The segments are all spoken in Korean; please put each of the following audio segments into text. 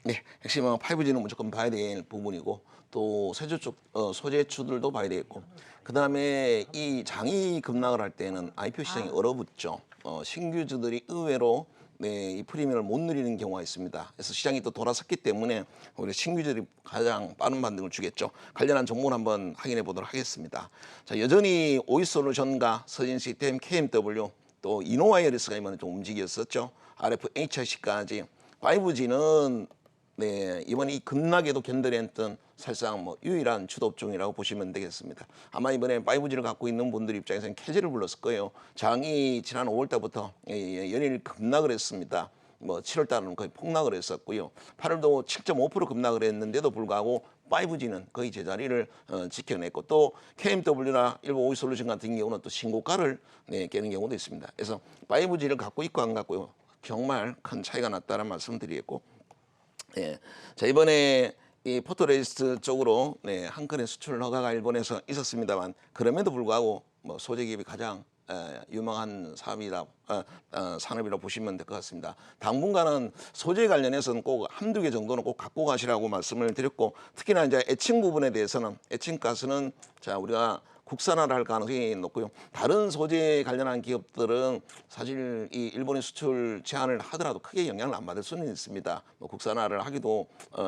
네, 핵심은 5G는 무조건 봐야 될 부분이고 또 세조 쪽 소재주들도 봐야 되겠고 그다음에 이 장이 급락을 할 때는 IPO 시장이 얼어붙죠. 신규주들이 의외로 이 프리미엄을 못 누리는 경우가 있습니다. 그래서 시장이 또 돌아섰기 때문에 오히려 신규주들이 가장 빠른 반등을 주겠죠. 관련한 종목을 한번 확인해 보도록 하겠습니다. 자, 여전히 오이솔루션과 서진시스템, KMW 또 이노와이어리스가 이번에 좀 움직였었죠. RFHIC까지 5G는 이번 이 급락에도 견뎌냈던 사실상 뭐 유일한 주도종이라고 보시면 되겠습니다. 아마 이번에 5G를 갖고 있는 분들 입장에서는 캐지를 불렀을 거예요. 장이 지난 5월 달부터 연일 급락을 했습니다. 뭐 7월 달은 거의 폭락을 했었고요. 8월도 7.5% 급락을 했는데도 불구하고 5G는 거의 제자리를 지켜냈고 또 KMW나 일본 오이솔루션 같은 경우는 또 신고가를 깨는 경우도 있습니다. 그래서 5G를 갖고 있고 안 갖고요. 정말 큰 차이가 났다는 말씀드리겠고 예. 자, 이번에 이 포토레지스트 쪽으로 한 건의 수출 허가가 일본에서 있었습니다만 그럼에도 불구하고 뭐 소재 기업이 가장 유망한 산업이라고 보시면 될 것 같습니다. 당분간은 소재 관련해서는 꼭 한두 개 정도는 꼭 갖고 가시라고 말씀을 드렸고 특히나 이제 에칭 부분에 대해서는 에칭가스는 자 우리가 국산화를 할 가능성이 높고요. 다른 소재 관련한 기업들은 사실 이 일본의 수출 제한을 하더라도 크게 영향을 안 받을 수는 있습니다. 뭐 국산화를 하기도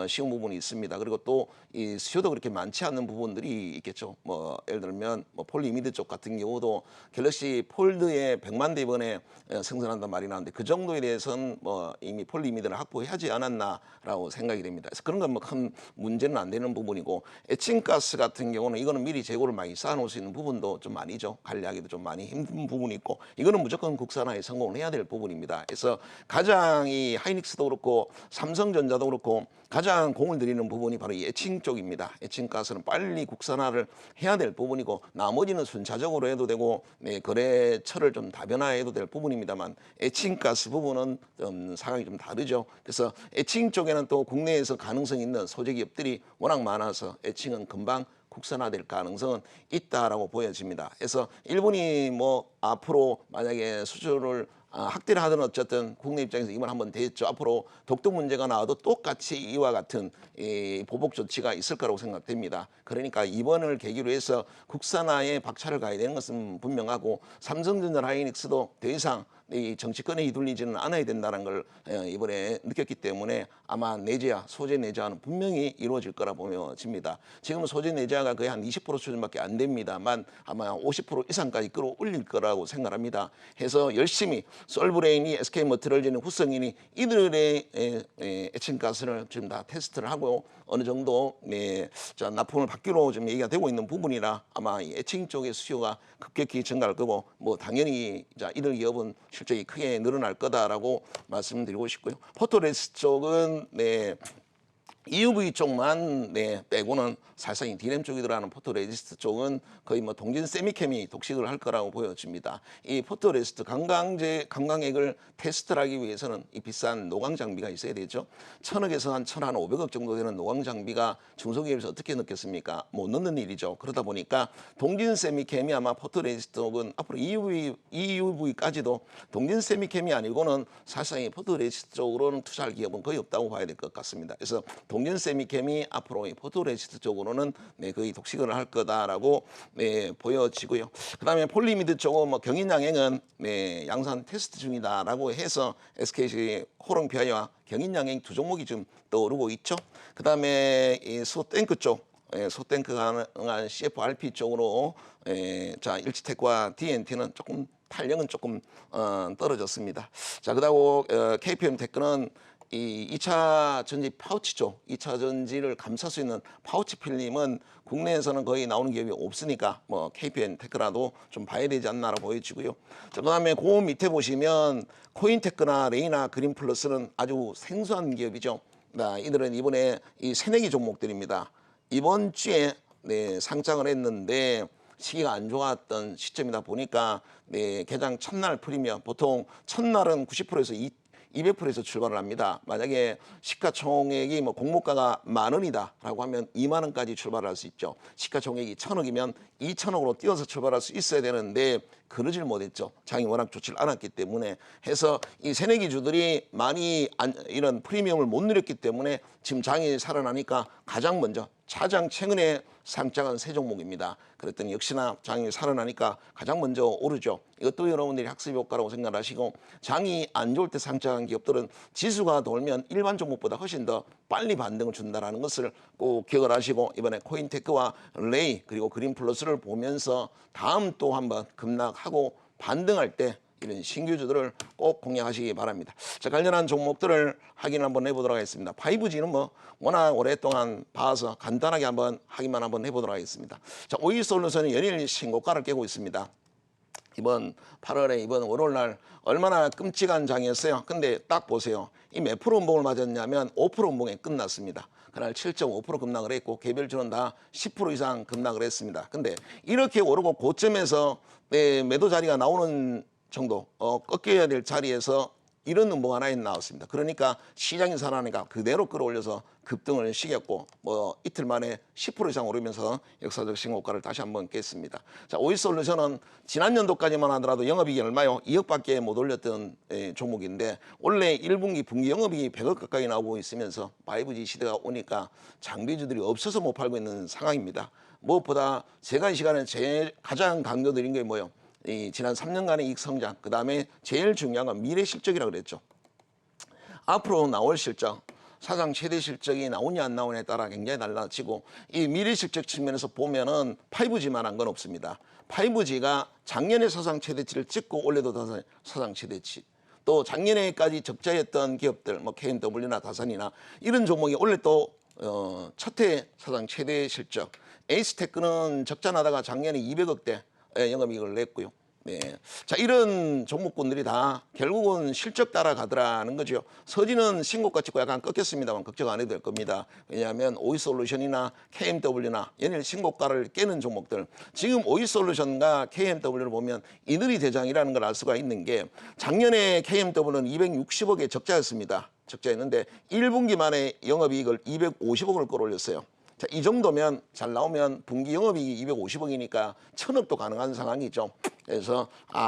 쉬운 부분이 있습니다. 그리고 또 이 수요도 그렇게 많지 않는 부분들이 있겠죠. 뭐 예를 들면 뭐 폴리미드 쪽 같은 경우도 갤럭시 폴드에 100만 대 이번에 생산한단 말이 나오는데 그 정도에 대해서는 뭐 이미 폴리미드를 확보하지 않았나라고 생각이 됩니다. 그래서 그런 건 뭐 큰 문제는 안 되는 부분이고 에칭가스 같은 경우는 이거는 미리 재고를 많이 쌓아놓을 수 있는 부분도 좀 아니죠. 관리하기도 좀 많이 힘든 부분이 있고 이거는 무조건 국산화에 성공을 해야 될 부분입니다. 그래서 가장 이 하이닉스도 그렇고 삼성전자도 그렇고 가장 공을 들이는 부분이 바로 이 에칭 쪽입니다. 에칭가스는 빨리 국산화를 해야 될 부분이고 나머지는 순차적으로 해도 되고 거래처를 좀 다변화해도 될 부분입니다만 에칭가스 부분은 좀 상황이 좀 다르죠. 그래서 에칭 쪽에는 또 국내에서 가능성 있는 소재 기업들이 워낙 많아서 에칭은 금방 국산화될 가능성은 있다라고 보여집니다. 그래서 일본이 뭐 앞으로 만약에 수출을 확대를 하든 어쨌든 국내 입장에서 이번 한번 됐죠. 앞으로 독도 문제가 나와도 똑같이 이와 같은 이 보복 조치가 있을 거라고 생각됩니다. 그러니까 이번을 계기로 해서 국산화에 박차를 가야 되는 것은 분명하고 삼성전자 하이닉스도 더 이상 이 정치권에 휘둘리지는 않아야 된다는 걸 이번에 느꼈기 때문에 아마 내재화, 소재 내재화는 분명히 이루어질 거라 보여집니다. 지금 소재 내재화가 거의 한 20% 수준밖에 안 됩니다만 아마 50% 이상까지 끌어올릴 거라고 생각합니다. 해서 열심히 솔브레인이 SK머티리얼즈는 후성인이 이들의 에칭가스를 지금 다 테스트를 하고 어느 정도 납품을 받기로 지금 얘기가 되고 있는 부분이라 아마 이 에칭 쪽의 수요가 급격히 증가할 거고 뭐 당연히 이들 기업은 실적이 크게 늘어날 거다라고 말씀드리고 싶고요. 포토레스 쪽은 EUV 쪽만 빼고는 사실상 디램 쪽이 들어가는 포토레지스트 쪽은 거의 뭐 동진 세미캠이 독식을 할 거라고 보여집니다. 이 포토레지스트 관광액을 테스트를 하기 위해서는 이 비싼 노광 장비가 있어야 되죠. 1,000억에서 한 1,500억 정도 되는 노광 장비가 중소기업에서 어떻게 넣겠습니까? 못 넣는 일이죠. 그러다 보니까 동진 세미캠이 아마 포토레지스트 쪽은 앞으로 EUV까지도 동진 세미캠이 아니고는 사실상 이 포토레지스트 쪽으로는 투자할 기업은 거의 없다고 봐야 될 것 같습니다. 그래서 동진 세미캠이 앞으로 이 포토레지스트 쪽으로는 거의 독식을 할 거다라고 보여지고요. 그다음에 폴리미드 쪽은 뭐 경인양행은 양산 테스트 중이다라고 해서 SKC 호롱피아와 경인양행 두 종목이 지금 떠오르고 있죠. 그다음에 이 소탱크 쪽 소탱크 가능한 CFRP 쪽으로 자 일치텍과 DNT는 조금 탄력은 조금 떨어졌습니다. 자 그다고 KPM 테크는 이 2차 전지 파우치 쪽, 2차 전지를 감쌀 수 있는 파우치 필름은 국내에서는 거의 나오는 기업이 없으니까 뭐 KPN 테크라도 좀 봐야 되지 않나라고 보여지고요. 그다음에 그 밑에 보시면 코인테크나 레이나 그린플러스는 아주 생소한 기업이죠. 이들은 이번에 이 새내기 종목들입니다. 이번 주에 상장을 했는데 시기가 안 좋았던 시점이다 보니까 개장 첫날 프리미엄 보통 첫날은 90%에서 200%에서 출발을 합니다. 만약에 시가총액이 뭐 공모가가 10,000원이다라고 하면 20,000원까지 출발할 수 있죠. 시가총액이 1,000억이면 2,000억으로 뛰어서 출발할 수 있어야 되는데 그러질 못했죠. 장이 워낙 좋지 않았기 때문에 해서 이 새내기주들이 많이 이런 프리미엄을 못 누렸기 때문에 지금 장이 살아나니까 가장 먼저 가장 최근에 상장한 세 종목입니다. 그랬더니 역시나 장이 살아나니까 가장 먼저 오르죠. 이것도 여러분들이 학습 효과라고 생각하시고 장이 안 좋을 때 상장한 기업들은 지수가 돌면 일반 종목보다 훨씬 더 빨리 반등을 준다는 것을 꼭 기억을 하시고 이번에 코인테크와 레이 그리고 그린플러스를 보면서 다음 또 한번 급락하고 반등할 때 이런 신규주들을 꼭 공략하시기 바랍니다. 자, 관련한 종목들을 확인 한번 해보도록 하겠습니다. 5G는 뭐 워낙 오랫동안 봐서 간단하게 한번 확인만 한번 해보도록 하겠습니다. 자, 오이솔루션은 연일 신고가를 깨고 있습니다. 이번 8월에 이번 월요일날 얼마나 끔찍한 장이었어요. 근데 딱 보세요. 이 몇 프로 음봉을 맞았냐면 5% 음봉에 끝났습니다. 그날 7.5% 급락을 했고 개별주는 다 10% 이상 급락을 했습니다. 근데 이렇게 오르고 고점에서 매도 자리가 나오는 정도 꺾여야 될 자리에서 이런 음봉 하나에 나왔습니다. 그러니까 시장이 살아나니까 그대로 끌어올려서 급등을 시켰고 뭐 이틀 만에 10% 이상 오르면서 역사적 신고가를 다시 한번 깼습니다. 자, 오이솔루션은 지난 연도까지만 하더라도 영업이익이 얼마요? 2억밖에 못 올렸던 종목인데 원래 1분기 분기 영업이익이 100억 가까이 나오고 있으면서 5G 시대가 오니까 장비주들이 없어서 못 팔고 있는 상황입니다. 무엇보다 제가 이 시간에 제일 가장 강조드린 게 뭐예요? 이 지난 3년간의 이익 성장, 그 다음에 제일 중요한 건 미래 실적이라고 그랬죠. 앞으로 나올 실적, 사상 최대 실적이 나오냐 안 나오냐에 따라 굉장히 달라지고 이 미래 실적 측면에서 보면은 5G만 한 건 없습니다. 5G가 작년에 사상 최대치를 찍고 올해도 사상 최대치. 또 작년에까지 적자였던 기업들, 뭐 KMW나 다산이나 이런 종목이 올해 또 첫해 사상 최대 실적. 에이스테크는 적자 나다가 작년에 200억대 영업이익을 냈고요. 네. 자, 이런 종목군들이 다 결국은 실적 따라가더라는 거죠. 서진은 신고가 찍고 약간 꺾였습니다만 걱정 안 해도 될 겁니다. 왜냐하면 오이솔루션이나 KMW나 연일 신고가를 깨는 종목들, 지금 오이솔루션과 KMW를 보면 이들이 대장이라는 걸 알 수가 있는 게 작년에 KMW는 260억의 적자였습니다. 적자였는데 1분기 만에 영업이익을 250억을 끌어올렸어요. 자, 이 정도면 잘 나오면 분기 영업이익이 250억이니까 1000억도 가능한 상황이죠. 그래서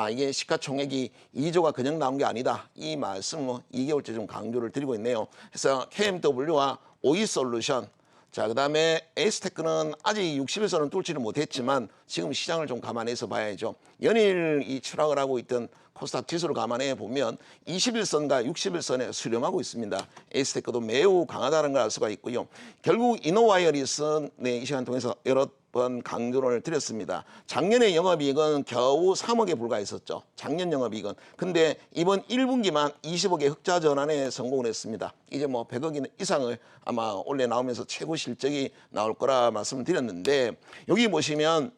이게 시가총액이 2조가 그냥 나온 게 아니다. 이 말씀을 2개월째 좀 강조를 드리고 있네요. 그래서 KMW와 오이솔루션, 자, 그다음에 에이스테크는 아직 60일선은 뚫지는 못했지만 지금 시장을 좀 감안해서 봐야죠. 연일 이 추락을 하고 있던 코스닥 지수를 감안해 보면 21선과 60일선에 수렴하고 있습니다. 에이스테크도 매우 강하다는 걸 알 수가 있고요. 결국 이노와이어리스는 이 시간 통해서 여러 번 강조를 드렸습니다. 작년에 영업이익은 겨우 3억에 불과했었죠. 작년 영업이익은. 근데 이번 1분기만 20억의 흑자 전환에 성공을 했습니다. 이제 뭐 100억 이상을 아마 올해 나오면서 최고 실적이 나올 거라 말씀을 드렸는데 여기 보시면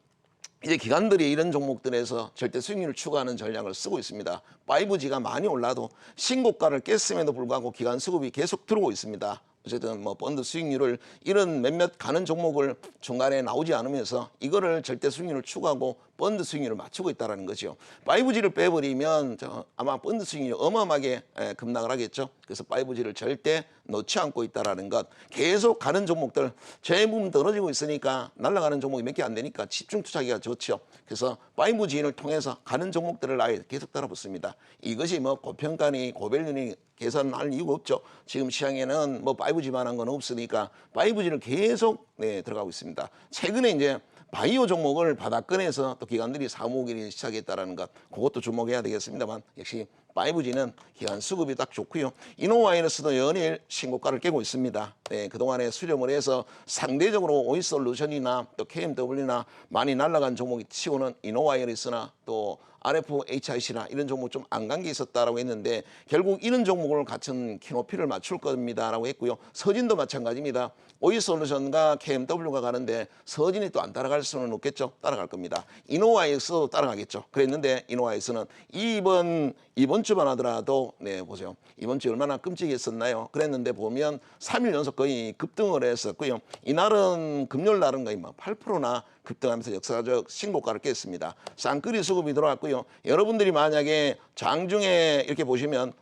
이제 기관들이 이런 종목들에서 절대 수익률을 추구하는 전략을 쓰고 있습니다. 5G가 많이 올라도 신고가를 깼음에도 불구하고 기관 수급이 계속 들어오고 있습니다. 어쨌든 뭐 펀드 수익률을 이런 몇몇 가는 종목을 중간에 나오지 않으면서 이거를 절대 수익률을 추구하고 펀드 수익률을 맞추고 있다는 거죠. 5G를 빼버리면 아마 펀드 수익률이 어마어마하게 급락을 하겠죠. 그래서 5G를 절대 놓지 않고 있다는 것. 계속 가는 종목들 재무분 떨어지고 있으니까 날아가는 종목이 몇 개 안 되니까 집중 투자하기가 좋죠. 그래서 5G를 통해서 가는 종목들을 아예 계속 따라붙습니다. 이것이 뭐 고평가니 고밸류니 계산할 이유가 없죠. 지금 시장에는 뭐 5G만한 건 없으니까 5G를 계속 들어가고 있습니다. 최근에 이제 바이오 종목을 바닥권에서 또 기관들이 사모으기 시작했다는 것, 그것도 주목해야 되겠습니다만 역시 5G는 기관 수급이 딱 좋고요. 이노와이러스도 연일 신고가를 깨고 있습니다. 그동안에 수렴을 해서 상대적으로 오이솔루션이나 또 KMW나 많이 날아간 종목이 치고는 이노와이러스나 또 RFHIC나 이런 종목 좀 안 간 게 있었다라고 했는데 결국 이런 종목을 같은 키높이를 맞출 겁니다라고 했고요. 서진도 마찬가지입니다. 오이솔루션과 KMW가 가는데 서진이 또 안 따라갈 수는 없겠죠. 따라갈 겁니다. 이노와이엑스도 따라가겠죠. 그랬는데 이노와이엑스는 이번 주만 하더라도 보세요. 이번 주 얼마나 끔찍했었나요? 그랬는데 보면 3일 연속 거의 급등을 했었고요. 이날은 금요일 날은 거의 8%나 급등하면서 역사적 신고가를 깼습니다. 쌍끌이 수급이 들어왔고요. 여러분들이 만약에 장중에 이렇게 보시면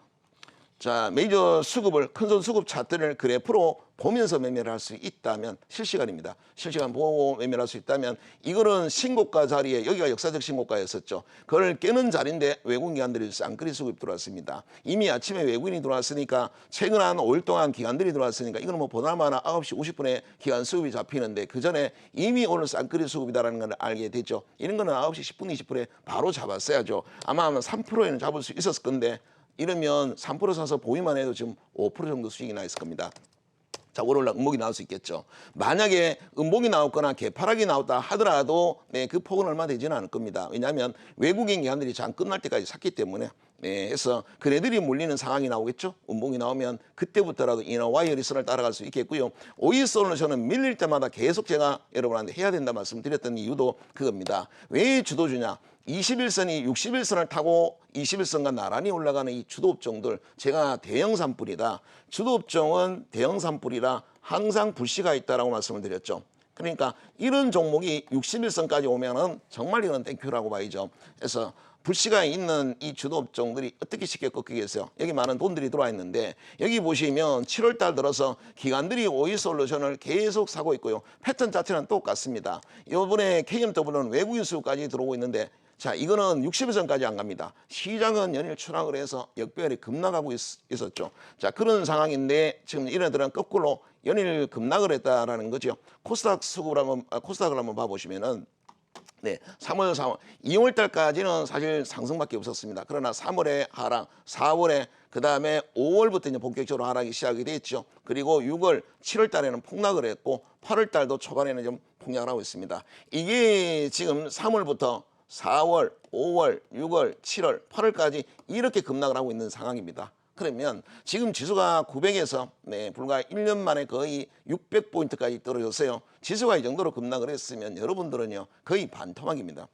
자, 메이저 수급을 큰손 수급 차트를 그래프로 보면서 매매를 할 수 있다면 실시간입니다. 실시간 보고 매매를 할 수 있다면 이거는 신고가 자리에 여기가 역사적 신고가였었죠. 그걸 깨는 자리인데 외국인 기관들이 쌍끌이 수급이 들어왔습니다. 이미 아침에 외국인이 들어왔으니까 최근 한 5일 동안 기관들이 들어왔으니까 이거는 뭐 보나마나 9시 50분에 기관 수급이 잡히는데 그 전에 이미 오늘 쌍끌이 수급이다라는 걸 알게 됐죠. 이런 거는 9시 10분 20분에 바로 잡았어야죠. 아마 3%에는 잡을 수 있었을 건데 이러면 3% 사서 보기만 해도 지금 5% 정도 수익이 나 있을 겁니다. 자, 월요일 날 음봉이 나올 수 있겠죠. 만약에 음봉이 나왔거나 개파락이 나왔다 하더라도 네, 그 폭은 얼마 되지는 않을 겁니다. 왜냐하면 외국인 기관들이 장 끝날 때까지 샀기 때문에 네, 해서 그네들이 몰리는 상황이 나오겠죠. 음봉이 나오면 그때부터라도 이나 와이어리선을 따라갈 수 있겠고요. 오이솔루션은 밀릴 때마다 계속 제가 여러분한테 해야 된다 말씀드렸던 이유도 그겁니다. 왜 주도주냐? 21선이 61선을 타고 21선과 나란히 올라가는 이 주도업종들 제가 대형 산불이다. 주도업종은 대형 산불이라 항상 불씨가 있다라고 말씀을 드렸죠. 그러니까 이런 종목이 61선까지 오면은 정말 이건 땡큐라고 봐야죠. 그래서 불씨가 있는 이 주도업종들이 어떻게 쉽게 꺾이겠어요? 여기 많은 돈들이 들어와 있는데 여기 보시면 7월 달 들어서 기관들이 오이솔루션을 계속 사고 있고요. 패턴 자체는 똑같습니다. 이번에 KMW는 외국인 수급까지 들어오고 있는데 자, 이거는 60일선까지 안 갑니다. 시장은 연일 추락을 해서 역배열이 급락하고 있었죠. 자, 그런 상황인데 지금 이네들은 거꾸로 연일 급락을 했다라는 거죠. 코스닥을 한번 봐보시면은 네, 3월, 4월, 2월 달까지는 사실 상승밖에 없었습니다. 그러나 3월에 하락, 4월에 그 다음에 5월부터 이제 본격적으로 하락이 시작이 됐죠. 그리고 6월, 7월 달에는 폭락을 했고 8월 달도 초반에는 좀 폭락을 하고 있습니다. 이게 지금 3월부터 4월, 5월, 6월, 7월, 8월까지 이렇게 급락을 하고 있는 상황입니다. 그러면 지금 지수가 900에서 네, 불과 1년 만에 거의 600포인트까지 떨어졌어요. 지수가 이 정도로 급락을 했으면 여러분들은요 거의 반토막입니다.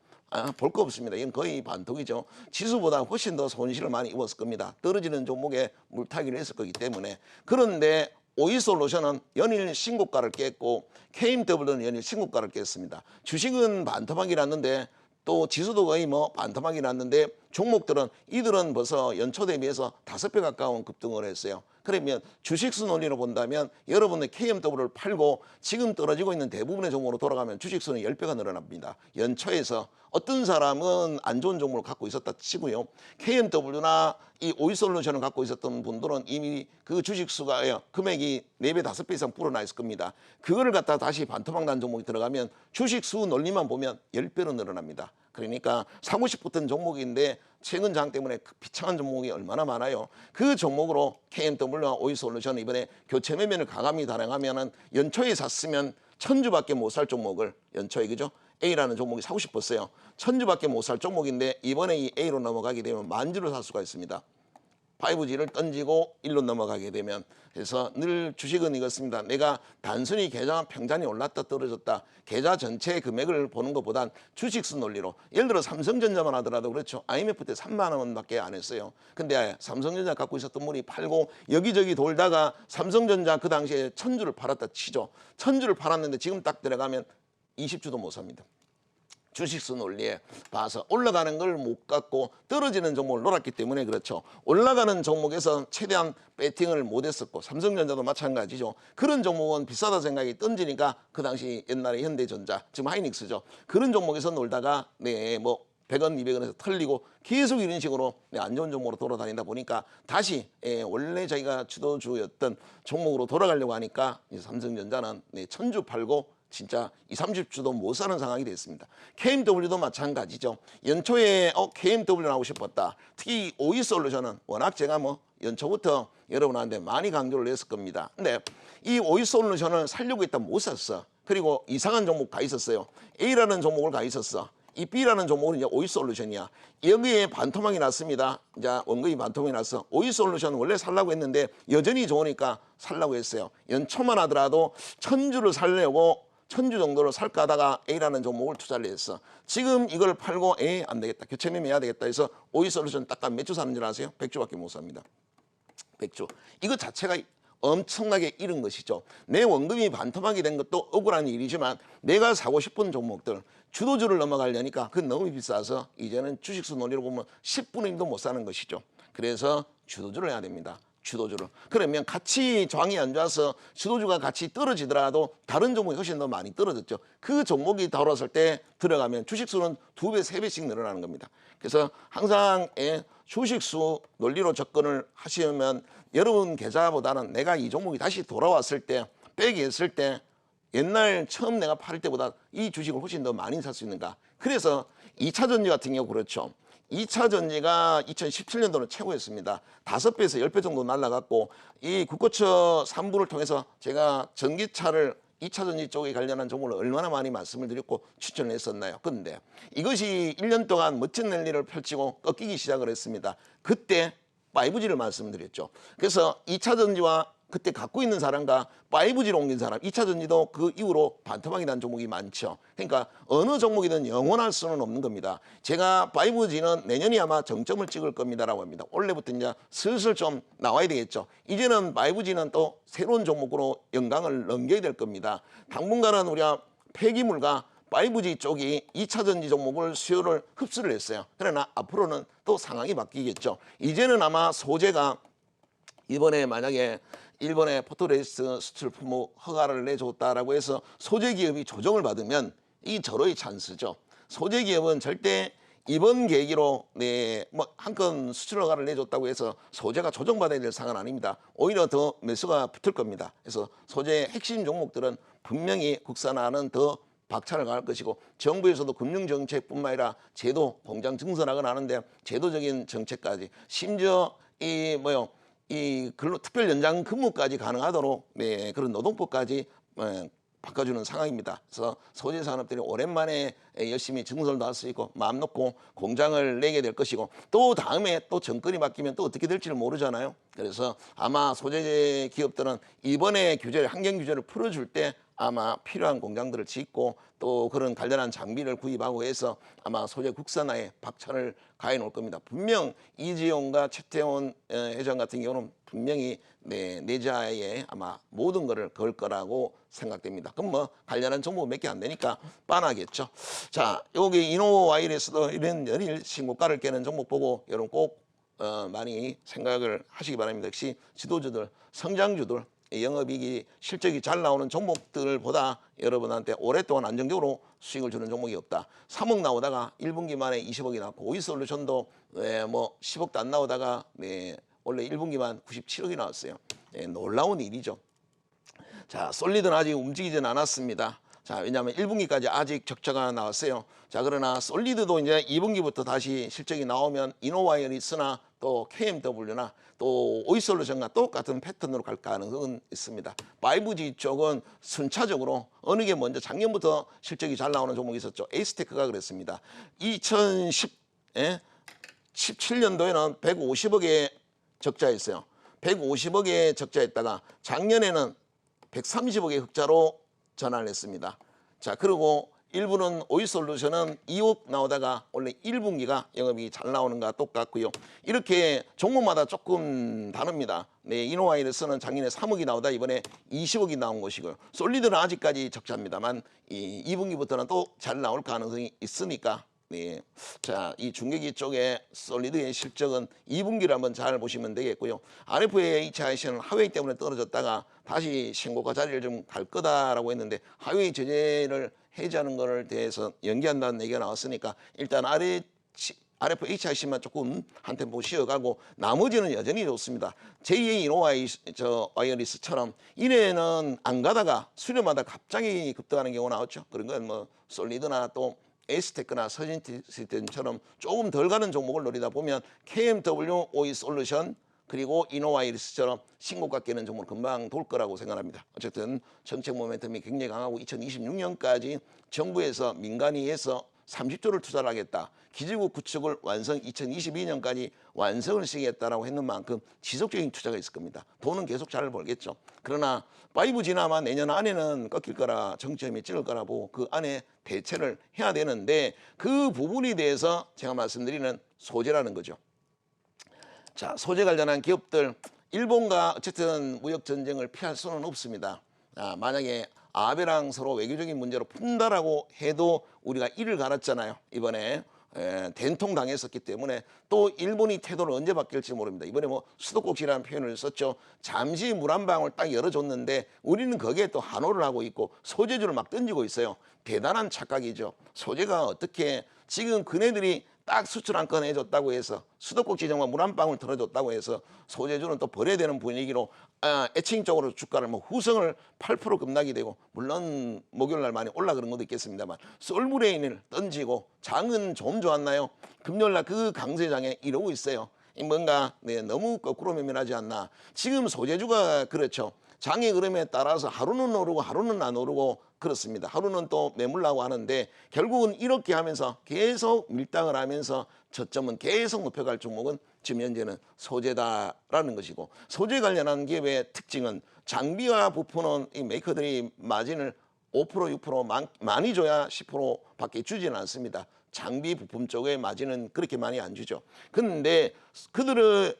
볼 거 없습니다. 이건 거의 반토기죠. 지수보다 훨씬 더 손실을 많이 입었을 겁니다. 떨어지는 종목에 물타기를 했을 거기 때문에. 그런데 오이솔루션은 연일 신고가를 깼고 KMW는 연일 신고가를 깼습니다. 주식은 반토막이 났는데 또 지수도 거의 뭐 반토막이 났는데 종목들은 이들은 벌써 연초 대비해서 5배 가까운 급등을 했어요. 그러면 주식수 논리로 본다면 여러분의 KMW를 팔고 지금 떨어지고 있는 대부분의 종목으로 돌아가면 주식수는 10배가 늘어납니다. 연초에서 어떤 사람은 안 좋은 종목을 갖고 있었다 치고요. KMW나 이 오이솔루션을 갖고 있었던 분들은 이미 그 주식수가 금액이 4배, 5배 이상 불어나 있을 겁니다. 그거를 갖다 다시 반토막 난 종목이 들어가면 주식수 논리만 보면 10배로 늘어납니다. 그러니까 사고 싶었던 종목인데 최근 장 때문에 비창한 종목이 얼마나 많아요. 그 종목으로 KMW와 오이솔루션은 이번에 교체 매매를 과감히 단행하면은 연초에 샀으면 1000주밖에 못 살 종목을 연초에 그죠? A라는 종목이 사고 싶었어요. 1000주밖에 못 살 종목인데 이번에 이 A로 넘어가게 되면 10,000주를 살 수가 있습니다. 5G를 던지고 1로 넘어가게 되면 그래서 늘 주식은 이렇습니다. 내가 단순히 계좌 평단이 올랐다 떨어졌다 계좌 전체의 금액을 보는 것보단 주식수 논리로 예를 들어 삼성전자만 하더라도 그렇죠. IMF 때 3만 원밖에 안 했어요. 근데 삼성전자 갖고 있었던 분이 팔고 여기저기 돌다가 삼성전자 그 당시에 1000주를 팔았다 치죠. 1000주를 팔았는데 지금 딱 들어가면 20주도 못 삽니다. 주식수 논리에 봐서 올라가는 걸 못 갖고 떨어지는 종목을 놀았기 때문에 그렇죠. 올라가는 종목에서 최대한 배팅을 못 했었고 삼성전자도 마찬가지죠. 그런 종목은 비싸다 생각이 던지니까 그 당시 옛날에 현대전자 지금 하이닉스죠. 그런 종목에서 놀다가 네 뭐 100원, 200원에서 털리고 계속 이런 식으로 안 좋은 종목으로 돌아다니다 보니까 다시 원래 자기가 주도주였던 종목으로 돌아가려고 하니까 이제 삼성전자는 1000주 팔고 진짜 20, 30주도 못 사는 상황이 됐습니다. KMW도 마찬가지죠. 연초에 KMW 하고 싶었다. 특히 오이솔루션은 워낙 제가 뭐 연초부터 여러분한테 많이 강조를 했을 겁니다. 근데 이 오이솔루션을 살려고 했다 못 샀어. 그리고 이상한 종목 가 있었어요. A라는 종목을 가 있었어. 이 B라는 종목은 이제 오이솔루션이야. 여기에 반토막이 났습니다. 이제 원금이 반토막이 났어. 오이솔루션 원래 살라고 했는데 여전히 좋으니까 살라고 했어요. 연초만 하더라도 1000주를 살려고 1000주 정도를 살까 하다가 A라는 종목을 투자를 했어. 지금 이걸 팔고 안 되겠다. 교체 매매해야 되겠다 해서 오이솔루션 딱딱 몇 주 사는 줄 아세요? 100주밖에 못 삽니다. 100주. 이거 자체가 엄청나게 잃은 것이죠. 내 원금이 반토막이 된 것도 억울한 일이지만 내가 사고 싶은 종목들 주도주를 넘어가려니까 그건 너무 비싸서 이제는 주식수 논리로 보면 10분의 1도 못 사는 것이죠. 그래서 주도주를 해야 됩니다. 주도주를. 그러면 같이 장이 안 좋아서 주도주가 같이 떨어지더라도 다른 종목이 훨씬 더 많이 떨어졌죠. 그 종목이 돌아설 때 들어가면 주식수는 2배, 3배씩 늘어나는 겁니다. 그래서 항상 주식수 논리로 접근을 하시면 여러분 계좌보다는 내가 이 종목이 다시 돌아왔을 때, 빼기 했을 때 옛날 처음 내가 팔 때보다 이 주식을 훨씬 더 많이 살 수 있는가. 그래서 2차 전지 같은 경우 그렇죠. 2차 전지가 2017년도는 최고였습니다. 5배에서 10배 정도 날라갔고 이 국고처 3부를 통해서 제가 전기차를 2차 전지 쪽에 관련한 종목을 얼마나 많이 말씀을 드렸고 추천을 했었나요? 그런데 이것이 1년 동안 멋진 랠리를 펼치고 꺾이기 시작을 했습니다. 그때 5G를 말씀드렸죠. 그래서 2차 전지와 그때 갖고 있는 사람과 5G로 옮긴 사람, 2차 전지도 그 이후로 반토막이 난 종목이 많죠. 그러니까 어느 종목이든 영원할 수는 없는 겁니다. 제가 5G는 내년이 아마 정점을 찍을 겁니다라고 합니다. 올해부터 이제 슬슬 좀 나와야 되겠죠. 이제는 5G는 또 새로운 종목으로 영광을 넘겨야 될 겁니다. 당분간은 우리가 폐기물과 5G 쪽이 2차 전지 종목을 수요를 흡수를 했어요. 그러나 앞으로는 또 상황이 바뀌겠죠. 이제는 아마 소재가 이번에 만약에 일본의 포토레시스트 수출 품목 허가를 내줬다라고 해서 소재 기업이 조정을 받으면 이 절호의 찬스죠. 소재 기업은 절대 이번 계기로 뭐 한 건 수출 허가를 내줬다고 해서 소재가 조정받아야 될 상황은 아닙니다. 오히려 더 매수가 붙을 겁니다. 그래서 소재 핵심 종목들은 분명히 국산화는 더 박차를 가할 것이고 정부에서도 금융정책뿐만 아니라 제도 공장 증설하거나 하는데 제도적인 정책까지 심지어 이 근로 특별 연장 근무까지 가능하도록 그런 노동법까지 바꿔주는 상황입니다. 그래서 소재 산업들이 오랜만에 열심히 증설도 할 수 있고 마음 놓고 공장을 내게 될 것이고 또 다음에 또 정권이 바뀌면 또 어떻게 될지를 모르잖아요. 그래서 아마 소재 기업들은 이번에 환경 규제를 풀어줄 때 아마 필요한 공장들을 짓고 또 그런 관련한 장비를 구입하고 해서 아마 소재 국산화에 박차를 가해 놓을 겁니다. 분명 이지용과 최태원 회장 같은 경우는 분명히 내자에 아마 모든 것을 걸 거라고 생각됩니다. 그럼 뭐 관련한 정보 몇 개 안 되니까 빤하겠죠. 자, 여기 이노와이레스도 이런 연일 신고가를 깨는 종목 보고 여러분 꼭 많이 생각을 하시기 바랍니다. 역시 지도주들, 성장주들, 영업이익이 실적이 잘 나오는 종목들보다 여러분한테 오랫동안 안정적으로 수익을 주는 종목이 없다. 3억 나오다가 1분기 만에 20억이 나왔고 오이솔루션도 뭐 10억도 안 나오다가 원래 1분기만 97억이 나왔어요. 놀라운 일이죠. 자, 솔리드는 아직 움직이진 않았습니다. 자, 왜냐하면 1분기까지 아직 적자가 나왔어요. 자, 그러나 솔리드도 이제 2분기부터 다시 실적이 나오면 이노와이어리스나 또 KMW나 또 오이솔루션과 똑같은 패턴으로 갈 가능성은 있습니다. 5G 쪽은 순차적으로 어느 게 먼저 작년부터 실적이 잘 나오는 종목이 있었죠. 에이스테크가 그랬습니다. 2017년도에는 150억의 적자였어요. 150억의 적자였다가 작년에는 130억의 흑자로 전환을 했습니다. 자, 그리고 일부는 오이솔루션은 2억 나오다가 원래 1분기가 영업이 잘 나오는 거와 똑같고요. 이렇게 종목마다 조금 다릅니다. 이노와이레스는 작년에 3억이 나오다 이번에 20억이 나온 것이고요. 솔리드는 아직까지 적자입니다만 이 2분기부터는 또 잘 나올 가능성이 있으니까 자, 이 중계기 쪽에 솔리드의 실적은 2분기를 한번 잘 보시면 되겠고요. RFHIC는 하웨이 때문에 떨어졌다가 다시 신고가 자리를 좀 갈 거다라고 했는데 하웨이 제재를 해제하는 것에 대해서 연기한다는 얘기가 나왔으니까 일단 RFHIC만 조금 한 템포 쉬어가고 나머지는 여전히 좋습니다. 제2의 이노와이어리스처럼 이래는 안 가다가 수련마다 갑자기 급등하는 경우가 나왔죠. 그런 건 뭐 솔리드나 또 에이스테크나 서진 시스템처럼 조금 덜 가는 종목을 노리다 보면 KMW, 오이솔루션 그리고 이노와이리스처럼 신고가 깨는 종목을 금방 돌 거라고 생각합니다. 어쨌든 정책 모멘텀이 굉장히 강하고 2026년까지 정부에서 민간이 해서 30조를 투자를 하겠다. 기지국 구축을 완성 2022년까지 완성을 시키겠다라고 했는 만큼 지속적인 투자가 있을 겁니다. 돈은 계속 잘 벌겠죠. 그러나 5G는 아마 내년 안에는 꺾일 거라 정점이 찍을 거라 보고 그 안에 대체를 해야 되는데 그 부분에 대해서 제가 말씀드리는 소재라는 거죠. 자, 소재 관련한 기업들 일본과 어쨌든 무역 전쟁을 피할 수는 없습니다. 만약에 아베랑 서로 외교적인 문제로 푼다라고 해도 우리가 이를 갈았잖아요. 이번에 된통당했었기 때문에 또 일본이 태도를 언제 바뀔지 모릅니다. 이번에 뭐 수도꼭지라는 표현을 썼죠. 잠시 물 한 방울 딱 열어줬는데 우리는 거기에 또 한호를 하고 있고 소재주를 막 던지고 있어요. 대단한 착각이죠. 소재가 어떻게 지금 그네들이 딱 수출 한 건 해줬다고 해서 수도꼭지 정말 물 한 방울 털어줬다고 해서 소재주는 또 버려야 되는 분위기로 애칭적으로 주가를 뭐 후성을 8% 급락이 되고 물론 목요일날 많이 올라그런 것도 있겠습니다만 솔브레인을 던지고 장은 좀 좋았나요? 금요일날 그 강세장에 이러고 있어요. 뭔가 너무 거꾸로 매매하지 않나. 지금 소재주가 그렇죠. 장의 흐름에 따라서 하루는 오르고 하루는 안 오르고 그렇습니다. 하루는 또 매물라고 하는데 결국은 이렇게 하면서 계속 밀당을 하면서 저점은 계속 높여갈 종목은 지금 현재는 소재다라는 것이고, 소재 관련한 기업의 특징은 장비와 부품은 이 메이커들이 마진을 5% 6% 많이 줘야 10%밖에 주지는 않습니다. 장비 부품 쪽의 마진은 그렇게 많이 안 주죠. 그런데 그들의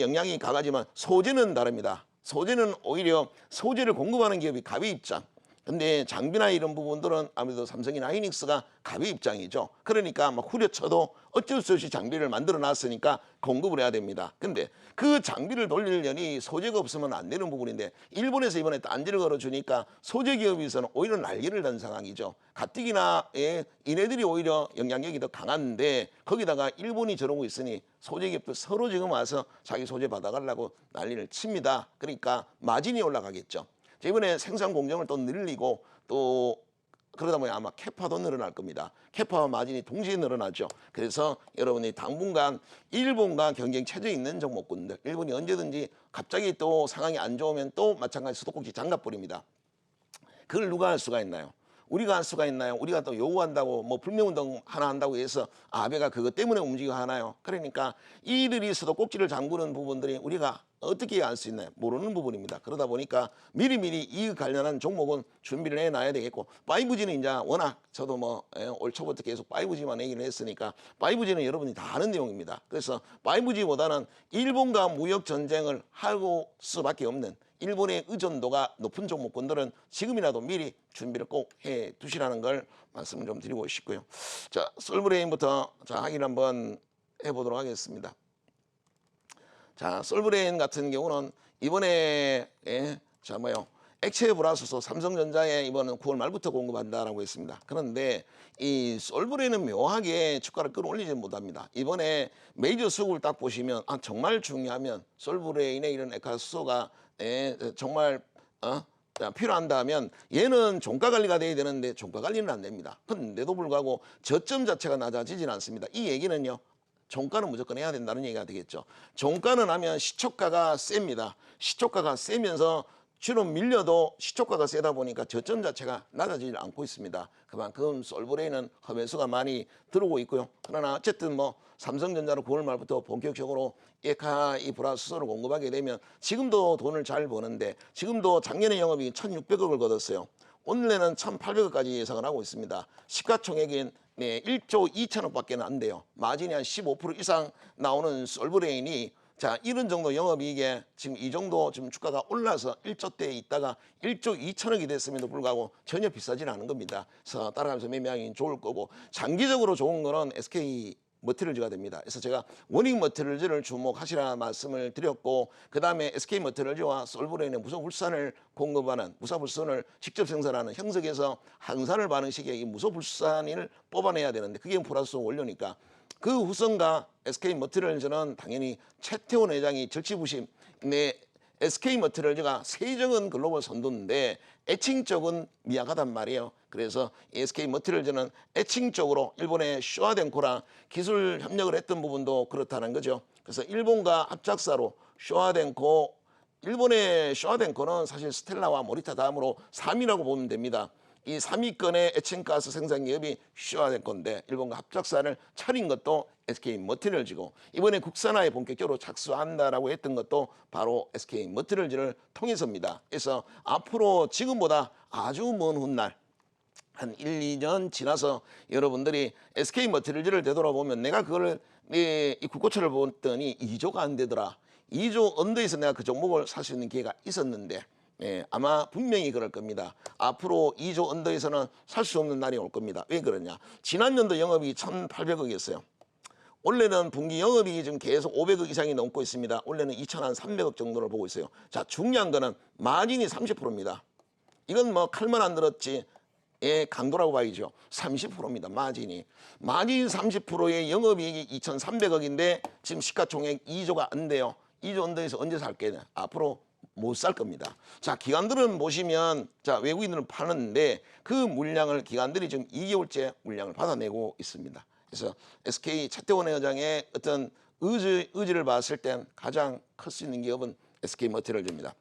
영향이 강하지만 소재는 다릅니다. 소재는 오히려 소재를 공급하는 기업이 갑의 입장. 근데 장비나 이런 부분들은 아무래도 삼성이나 하이닉스가 갑의 입장이죠. 그러니까 막 후려쳐도 어쩔 수 없이 장비를 만들어 놨으니까 공급을 해야 됩니다. 근데 그 장비를 돌리려니 소재가 없으면 안 되는 부분인데 일본에서 이번에 딴지를 걸어주니까 소재 기업에서는 오히려 난리를 단 상황이죠. 가뜩이나 이네들이 오히려 영향력이 더 강한데 거기다가 일본이 저러고 있으니 소재 기업도 서로 지금 와서 자기 소재 받아가려고 난리를 칩니다. 그러니까 마진이 올라가겠죠. 이번에 생산 공정을 또 늘리고 또 그러다 보니 아마 캐파도 늘어날 겁니다. 캐파와 마진이 동시에 늘어나죠. 그래서 여러분이 당분간 일본과 경쟁 체제에 있는 종목군들, 일본이 언제든지 갑자기 또 상황이 안 좋으면 또 마찬가지 수도꼭지 장갑버립니다. 그걸 누가 할 수가 있나요? 우리가 할 수가 있나요? 우리가 또 요구한다고 뭐 불매운동 하나 한다고 해서 아베가 그것 때문에 움직여 하나요? 그러니까 이들이 수도꼭지를 잠그는 부분들이 우리가 어떻게 알 수 있나요? 모르는 부분입니다. 그러다 보니까 미리미리 이익 관련한 종목은 준비를 해놔야 되겠고, 5G는 이제 워낙 저도 뭐 올 초부터 계속 5G만 얘기를 했으니까 5G는 여러분이 다 아는 내용입니다. 그래서 5G보다는 일본과 무역 전쟁을 할 수밖에 없는 일본의 의존도가 높은 종목군들은 지금이라도 미리 준비를 꼭 해 두시라는 걸 말씀을 좀 드리고 싶고요. 자, 솔브레인부터 확인 한번 해보도록 하겠습니다. 자, 솔브레인 같은 경우는 이번에 액체 불화수소 삼성전자에 이번은 9월 말부터 공급한다라고 했습니다. 그런데 이 솔브레인은 묘하게 주가를 끌어올리지 못합니다. 이번에 메이저 수급을 딱 보시면 정말 중요하면 솔브레인의 이런 액화수소가 정말 필요한다면 얘는 종가 관리가 돼야 되는데 종가 관리는 안 됩니다. 그런데도 불구하고 저점 자체가 낮아지진 않습니다. 이 얘기는요, 종가는 무조건 해야 된다는 얘기가 되겠죠. 종가는 하면 시초가가 셉니다. 시초가가 세면서 주로 밀려도 시초가가 세다 보니까 저점 자체가 낮아지지 않고 있습니다. 그만큼 솔브레인은 흡연수가 많이 들어오고 있고요. 그러나 어쨌든 뭐 삼성전자로 9월 말부터 본격적으로 액화 이 불화수소를 공급하게 되면 지금도 돈을 잘 버는데 지금도 작년에 영업이익 1,600억을 거뒀어요. 오늘에는 1,800억까지 예상을 하고 있습니다. 시가총액인 1조 2천억밖에 안 돼요. 마진이 한 15% 이상 나오는 솔브레인이 자, 이런 정도 영업이익에 지금 이 정도 지금 주가가 올라서 1조대에 있다가 1조 2천억이 됐음에도 불구하고 전혀 비싸지는 않은 겁니다. 그래서 따라가면서 매매하기 좋을 거고, 장기적으로 좋은 거는 SK 머티리얼즈가 됩니다. 그래서 제가 원익 머티리얼즈를 주목하시라 말씀을 드렸고, 그 다음에 SK 머티리얼즈와 솔브레인의 무소불산을 공급하는 무소불산을 직접 생산하는 형석에서 항산을 반응시키게 이 무소불산을 뽑아내야 되는데 그게 플러스 원료니까 그 후성과 SK 머티리얼즈는 당연히 최태원 회장이 절치부심 SK 머티리얼즈가 세정은 글로벌 선두인데 애칭 쪽은 미약하단 말이에요. 그래서 SK 머티리얼즈는 애칭 쪽으로 일본의 쇼와덴코랑 기술 협력을 했던 부분도 그렇다는 거죠. 그래서 일본과 합작사로 쇼와덴코, 일본의 쇼와덴코는 사실 스텔라와 모리타 다음으로 3위라고 보면 됩니다. 이 3위권의 에칭가스 생산 기업이 쇼와덴코인데 일본과 합작사를 차린 것도 SK 머티리얼즈고, 이번에 국산화에 본격적으로 착수한다라고 했던 것도 바로 SK 머티리얼즈를 통해서입니다. 그래서 앞으로 지금보다 아주 먼 훗날 한 1, 2년 지나서 여러분들이 SK 머티리얼즈를 되돌아보면 내가 그걸 이 국고채를 봤더니 2조가 안 되더라. 2조 언더에서 내가 그 종목을 살 수 있는 기회가 있었는데 아마 분명히 그럴 겁니다. 앞으로 2조 언더에서는 살 수 없는 날이 올 겁니다. 왜 그러냐? 지난 연도 영업이 1,800억이었어요. 원래는 분기 영업이익이 지금 계속 500억 이상이 넘고 있습니다. 원래는 2,300억 정도를 보고 있어요. 자, 중요한 거는 마진이 30%입니다. 이건 뭐 칼만 안 들었지 강도라고 봐야죠. 30%입니다. 마진이. 마진 30%의 영업이익이 2,300억인데 지금 시가총액 2조가 안 돼요. 2조 언더에서 언제 살게? 앞으로 못 살 겁니다. 자, 기관들은 보시면 자, 외국인들은 파는데 그 물량을 기관들이 지금 2개월째 물량을 받아내고 있습니다. 그래서 SK 차태원 회장의 어떤 의지를 봤을 땐 가장 클 수 있는 기업은 SK머티리얼즈입니다.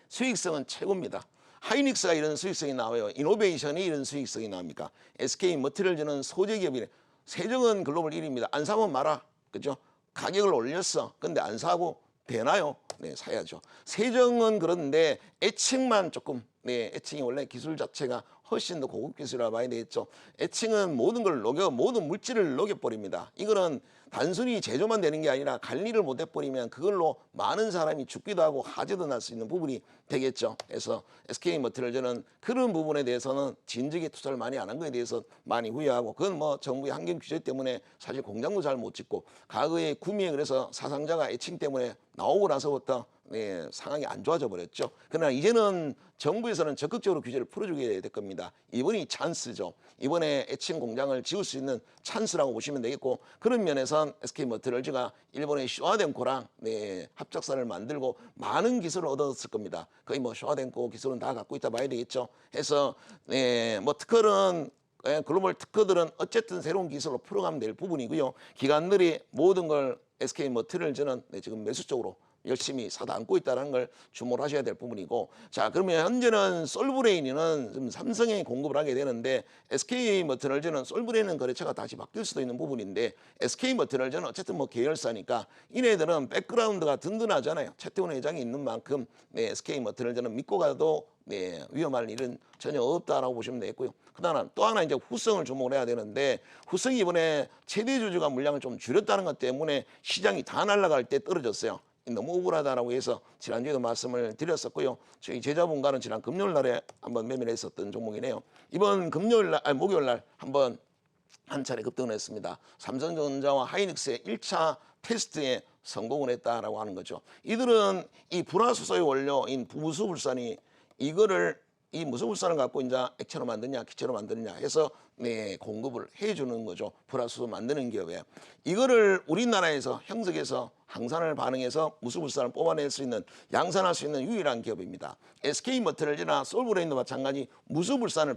수익성은 최고입니다. 하이닉스가 이런 수익성이 나와요. 이노베이션이 이런 수익성이 나옵니까? SK머티리얼즈는 소재 기업이래. 세정은 글로벌 1위입니다. 안 사면 말아. 그죠? 가격을 올렸어. 근데 안 사고 되나요? 네, 사야죠. 세정은 그런데 애칭만 조금, 애칭이 원래 기술 자체가 훨씬 더 고급 기술이라 봐야 되겠죠. 애칭은 모든 걸 녹여, 모든 물질을 녹여버립니다. 이거는 단순히 제조만 되는 게 아니라 관리를 못 해버리면 그걸로 많은 사람이 죽기도 하고 화재도 날 수 있는 부분이 되겠죠. 그래서 SK머티리얼즈는 그런 부분에 대해서는 진즉에 투자를 많이 안 한 거에 대해서 많이 후회하고, 그건 뭐 정부의 환경 규제 때문에 사실 공장도 잘 못 짓고, 과거에 구미에 그래서 사상자가 애칭 때문에 나오고 나서부터 상황이 안 좋아져 버렸죠. 그러나 이제는 정부에서는 적극적으로 규제를 풀어주게 될 겁니다. 이번이 찬스죠. 이번에 애칭 공장을 지을 수 있는 찬스라고 보시면 되겠고, 그런 면에선 SK머티리얼즈가 일본의 쇼와덴코랑 합작사를 만들고 많은 기술을 얻었을 겁니다. 거의 뭐 쇼와덴코 기술은 다 갖고 있다 봐야 되겠죠. 해서 뭐 특허는 글로벌 특허들은 어쨌든 새로운 기술로 풀어가면 될 부분이고요. 기관들이 모든 걸 SK머티리얼즈는 지금 매수적으로 열심히 사다안고 있다는 걸 주목을 하셔야 될 부분이고, 자, 그러면 현재는 솔브레인은 좀 삼성에 공급을 하게 되는데 SK머티리얼즈는 솔브레인 거래처가 다시 바뀔 수도 있는 부분인데, SK머티리얼즈는 어쨌든 뭐 계열사니까 이네들은 백그라운드가 든든하잖아요. 차태원 회장이 있는 만큼 SK머티리얼즈는 믿고 가도 위험할 일은 전혀 없다라고 보시면 되겠고요. 그다음 또 하나 이제 후성을 주목을 해야 되는데, 후성이 이번에 최대 주주가 물량을 좀 줄였다는 것 때문에 시장이 다 날아갈 때 떨어졌어요. 너무 억울하다라고 해서 지난주에도 말씀을 드렸었고요. 저희 제자분과는 지난 금요일 날에 한번 매매를 했었던 종목이네요. 이번 목요일 날 한번 한 차례 급등을 했습니다. 삼성전자와 하이닉스의 1차 테스트에 성공을 했다라고 하는 거죠. 이들은 이 불화수소의 원료인 무수불산이 이 무수불산을 갖고 이제 액체로 만드냐 기체로 만드냐 해서 공급을 해주는 거죠. 불화수소 만드는 기업에. 이거를 우리나라에서 형성해서 항산을 반응해서 무수불산을 뽑아낼 수 있는, 양산할 수 있는 유일한 기업입니다. SK머티리얼즈나 솔브레인도 마찬가지 무수불산을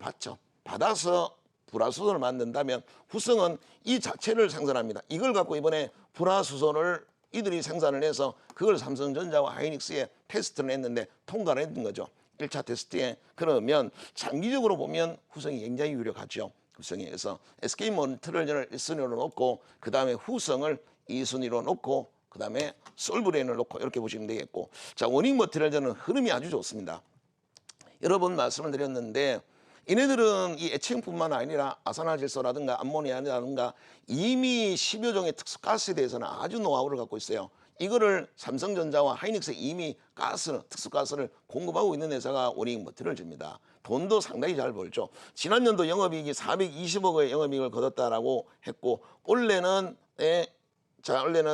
받아서 불화수소를 만든다면 후성은 이 자체를 생산합니다. 이걸 갖고 이번에 불화수소를 이들이 생산을 해서 그걸 삼성전자와 하이닉스에 테스트를 했는데 통과를 했던 거죠. 1차 테스트에. 그러면 장기적으로 보면 후성이 굉장히 유력하죠. 후성이. 그래서 SK머티리얼즈를 1순위로 놓고 그 다음에 후성을 2순위로 놓고 그 다음에 솔브레인을 놓고 이렇게 보시면 되겠고, 자, 원익머티리얼즈는 흐름이 아주 좋습니다. 여러 번 말씀을 드렸는데 이네들은 이 애칭뿐만 아니라 아산화질소라든가 암모니아라든가 이미 10여 종의 특수가스에 대해서는 아주 노하우를 갖고 있어요. 이거를 삼성전자와 하이닉스에 이미 특수가스를 공급하고 있는 회사가 원익머티리얼즈입니다. 돈도 상당히 잘 벌죠. 지난 연도 영업이익이 420억의 영업이익을 거뒀다라고 했고, 올해는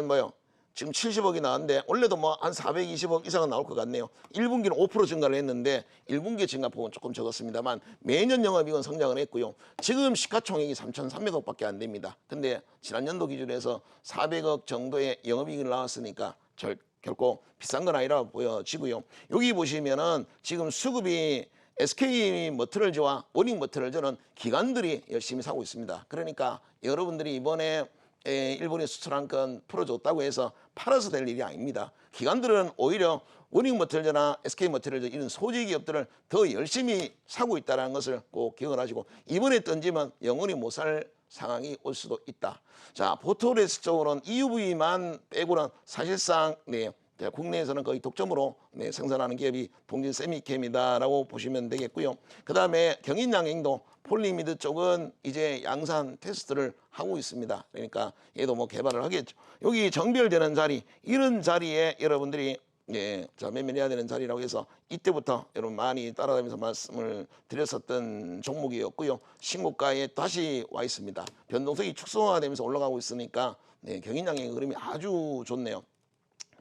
뭐요? 지금 70억이 나왔는데 원래도 뭐 한 420억 이상은 나올 것 같네요. 1분기는 5% 증가를 했는데 1분기 증가폭은 조금 적었습니다만 매년 영업이익은 성장을 했고요. 지금 시가총액이 3,300억밖에 안 됩니다. 근데 지난 연도 기준에서 400억 정도의 영업이익이 나왔으니까 결코 비싼 건 아니라 보여지고요. 여기 보시면은 지금 수급이 SK머티리얼즈와 원익머티리얼즈는 기관들이 열심히 사고 있습니다. 그러니까 여러분들이 이번에 일본에 수출한 건 풀어줬다고 해서 팔아서 될 일이 아닙니다. 기관들은 오히려 원익머티리얼즈나 SK머티리얼즈 이런 소재 기업들을 더 열심히 사고 있다는 것을 꼭 기억을 하시고, 이번에 던지면 영원히 못 살 상황이 올 수도 있다. 자, 포토레스 쪽으로는 EUV만 빼고는 사실상 국내에서는 거의 독점으로 생산하는 기업이 동진세미캠이다라고 보시면 되겠고요. 그 다음에 경인양행도 폴리미드 쪽은 이제 양산 테스트를 하고 있습니다. 그러니까 얘도 뭐 개발을 하겠죠. 여기 정별되는 자리, 이런 자리에 여러분들이 예, 자, 매매해야 되는 자리라고 해서 이때부터 여러분 많이 따라다니면서 말씀을 드렸었던 종목이었고요. 신고가에 다시 와 있습니다. 변동성이 축소화되면서 올라가고 있으니까 네, 경인장의 흐름이 아주 좋네요.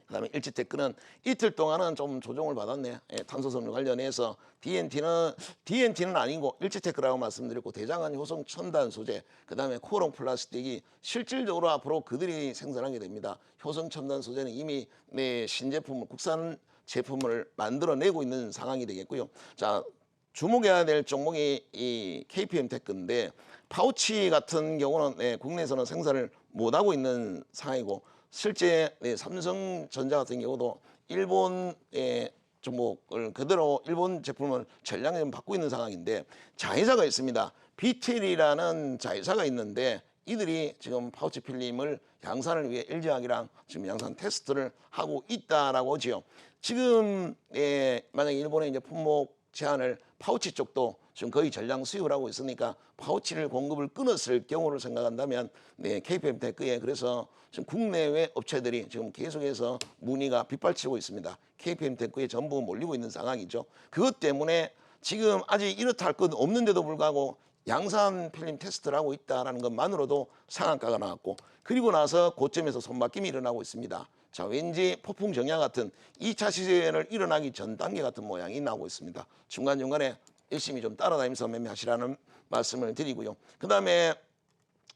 그다음에 일지테크는 이틀 동안은 좀 조정을 받았네. 예, 탄소섬유 관련해서 DNT는 아니고 일지테크라고 말씀드렸고 대장한 효성 첨단 소재, 그다음에 코롱 플라스틱이 실질적으로 앞으로 그들이 생산하게 됩니다. 효성 첨단 소재는 이미 내 신제품을 국산 제품을 만들어내고 있는 상황이 되겠고요. 자, 주목해야 될 종목이 이 KPM 테크인데 파우치 같은 경우는 네, 국내에서는 생산을 못하고 있는 상황이고 실제 네, 삼성전자 같은 경우도 일본의 종목을 그대로 일본 제품을 전량에 받고 있는 상황인데 자회사가 있습니다. 비텔이라는 자회사가 있는데 이들이 지금 파우치 필름을 양산을 위해 LG화학이랑 지금 양산 테스트를 하고 있다라고 하지요. 지금 만약에 일본의 이제 품목 제한을 파우치 쪽도 지금 거의 전량 수입을 하고 있으니까 파우치를 공급을 끊었을 경우를 생각한다면 네, KPM 테크에 그래서 지금 국내외 업체들이 지금 계속해서 문의가 빗발치고 있습니다. KPM 테크에 전부 몰리고 있는 상황이죠. 그것 때문에 지금 아직 이렇다 할 것 없는데도 불구하고 양산 필름 테스트를 하고 있다는 것만으로도 상한가가 나왔고 그리고 나서 고점에서 손바뀜이 일어나고 있습니다. 자, 왠지 폭풍 정야 같은 2차 시세를 일어나기 전 단계 같은 모양이 나오고 있습니다. 중간중간에 열심히 좀 따라다니면서 매매하시라는 말씀을 드리고요. 그 다음에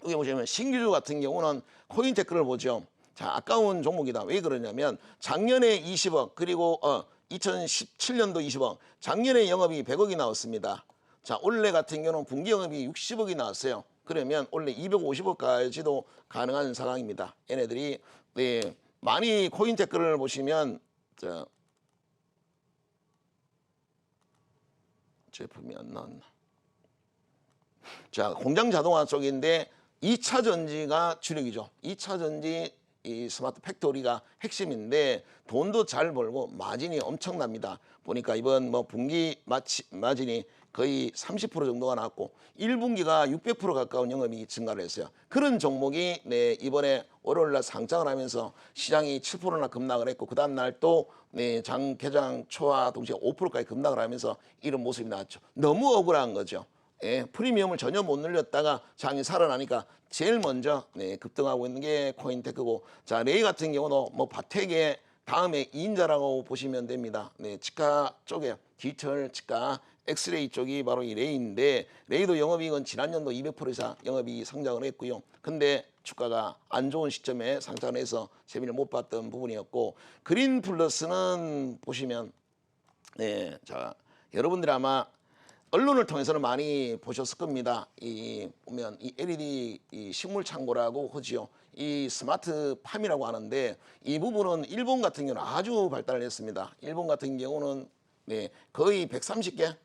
여기 보시면 신규주 같은 경우는 코인테크를 보죠. 자, 아까운 종목이다. 왜 그러냐면 작년에 20억 그리고 2017년도 20억 작년에 영업이 100억이 나왔습니다. 자, 올해 같은 경우는 분기 영업이 60억이 나왔어요. 그러면 올해 250억까지도 가능한 상황입니다. 얘네들이 네, 많이 코인테크를 보시면 제품이 안 나왔나. 자, 공장 자동화 쪽인데 2차 전지가 주력이죠. 2차 전지 이 스마트 팩토리가 핵심인데 돈도 잘 벌고 마진이 엄청납니다. 보니까 이번 뭐 분기 마진이 거의 30% 정도가 나왔고 1분기가 600% 가까운 영업이익이 증가를 했어요. 그런 종목이 네, 이번에 월요일 날 상장을 하면서 시장이 7%나 급락을 했고 그 다음 날 또 네, 장 개장 초와 동시에 5%까지 급락을 하면서 이런 모습이 나왔죠. 너무 억울한 거죠. 예, 프리미엄을 전혀 못 늘렸다가 장이 살아나니까 제일 먼저 네, 급등하고 있는 게 코인테크고, 자, 레이 같은 경우도 뭐 바텍의 다음에 2인자라고 보시면 됩니다. 네, 치과 쪽에 디지털 치과 엑스레이 쪽이 바로 이 레이인데 레이도 영업이익은 지난년도 200% 이상 영업이익이 성장을 했고요. 근데 주가가 안 좋은 시점에 상장을 해서 재미를 못 봤던 부분이었고, 그린 플러스는 보시면 네, 자, 여러분들이 아마 언론을 통해서는 많이 보셨을 겁니다. 이 보면 이 LED 이 식물 창고라고 하지요. 이 스마트팜이라고 하는데 이 부분은 일본 같은 경우는 아주 발달을 했습니다. 일본 같은 경우는 네, 거의 130개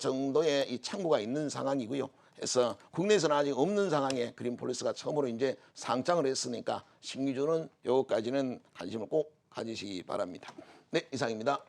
정도의 이 창고가 있는 상황이고요. 그래서 국내에서는 아직 없는 상황에 그린플러스가 처음으로 이제 상장을 했으니까 신규주는 요거까지는 관심을 꼭 가지시기 바랍니다. 네, 이상입니다.